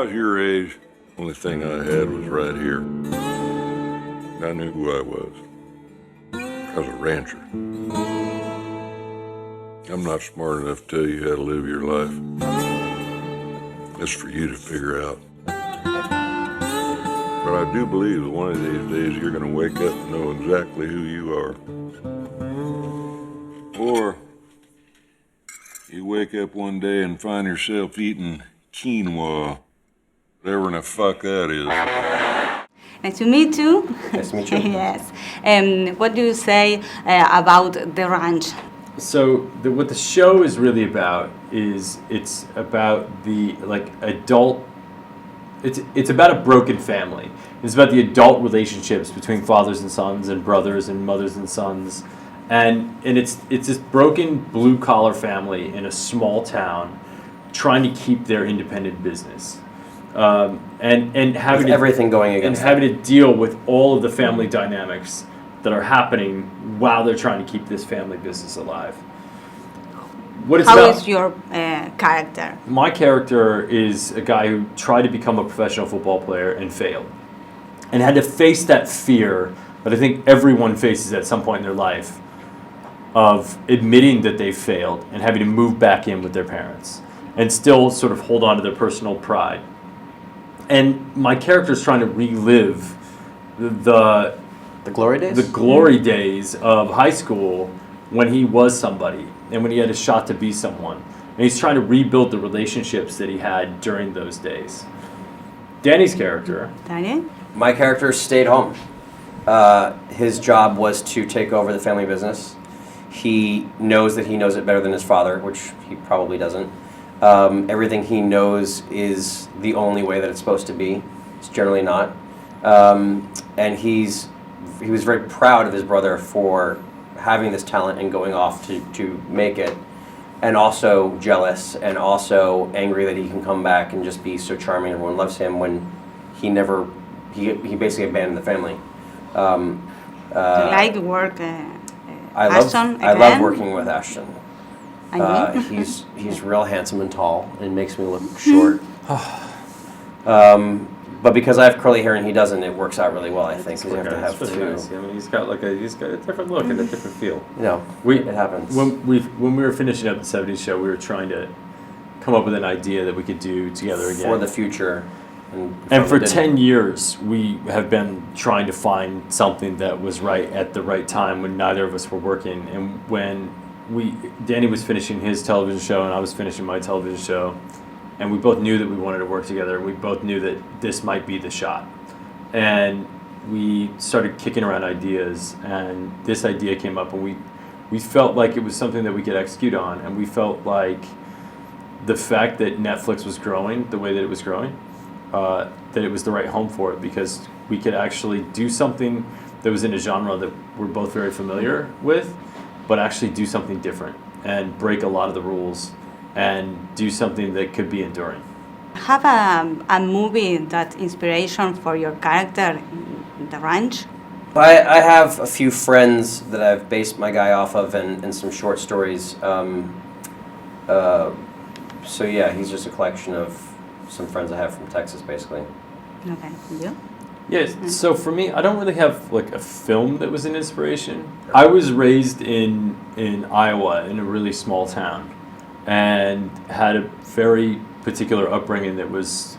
I was your age, the only thing I had was right here. I knew who I was. I was a rancher. I'm not smart enough to tell you how to live your life. It's for you to figure out. But I do believe that one of these days you're going to wake up and know exactly who you are. Or you wake up one day and find yourself eating quinoa, whatever in the fuck that is. Nice to meet you. Nice to meet you. Yes. What do you say about the ranch? So what the show is really about is it's about the adult. It's about a broken family. It's about the adult relationships between fathers and sons and brothers and mothers and sons, and it's this broken blue collar family in a small town trying to keep their independent business. And having with everything going against and having to deal with all of the family dynamics that are happening while they're trying to keep this family business alive. How is your character? My character is a guy who tried to become a professional football player and failed, and had to face that fear that I think everyone faces at some point in their life of admitting that they failed and having to move back in with their parents and still sort of hold on to their personal pride. And my character is trying to relive the glory days? The glory days of high school when he was somebody and when he had a shot to be someone. And he's trying to rebuild the relationships that he had during those days. Danny's character. Danny? My character stayed home. His job was to take over the family business. He knows that he knows it better than his father, which he probably doesn't. Everything he knows is the only way that it's supposed to be. It's generally not. And he was very proud of his brother for having this talent and going off to make it, and also jealous and also angry that he can come back and just be so charming. Everyone loves him when he basically abandoned the family. Do you like work? Ashton I love working with Ashton. He's He's real handsome and tall and makes me look short. But because I have curly hair and he doesn't, it works out really well, I think. Because you have to have really two. nice. I mean, he's got a different look and a different feel. You know, it happens. When we were finishing up the '70s show, we were trying to come up with an idea that we could do together again For the future. And for 10 years, we have been trying to find something that was right at the right time when neither of us were working. And when Danny was finishing his television show and I was finishing my television show, and we both knew that we wanted to work together, and we both knew that this might be the shot. And we started kicking around ideas, and this idea came up, and we felt like it was something that we could execute on, and we felt like the fact that Netflix was growing the way that it was growing, that it was the right home for it, because we could actually do something that was in a genre that we're both very familiar with, but actually do something different and break a lot of the rules and do something that could be enduring. Have a movie that's inspiration for your character in the ranch? I have a few friends that I've based my guy off of and some short stories. So yeah, he's just a collection of some friends I have from Texas, basically. Okay, you? Yes, so for me, I don't really have like a film that was an inspiration. I was raised in Iowa in a really small town and had a very particular upbringing that was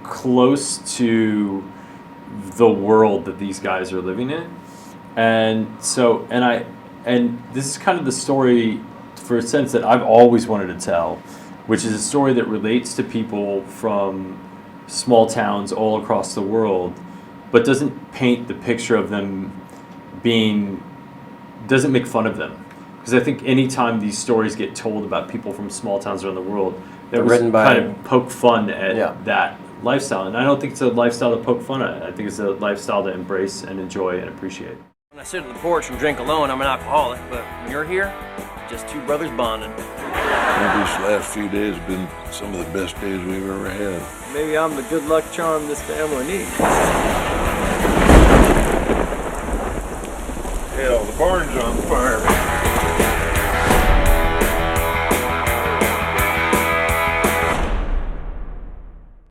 close to the world that these guys are living in. And so, and this is kind of the story for a sense that I've always wanted to tell, which is a story that relates to people from small towns all across the world, but doesn't paint the picture of them doesn't make fun of them. Because I think anytime these stories get told about people from small towns around the world, that was kind of poke fun at that lifestyle. And I don't think it's a lifestyle to poke fun at. I think it's a lifestyle to embrace and enjoy and appreciate. When I sit on the porch and drink alone, I'm an alcoholic. But when you're here, just two brothers bonding. These last few days have been some of the best days we've ever had. Maybe I'm the good luck charm this family needs. Hell, the barn's on fire.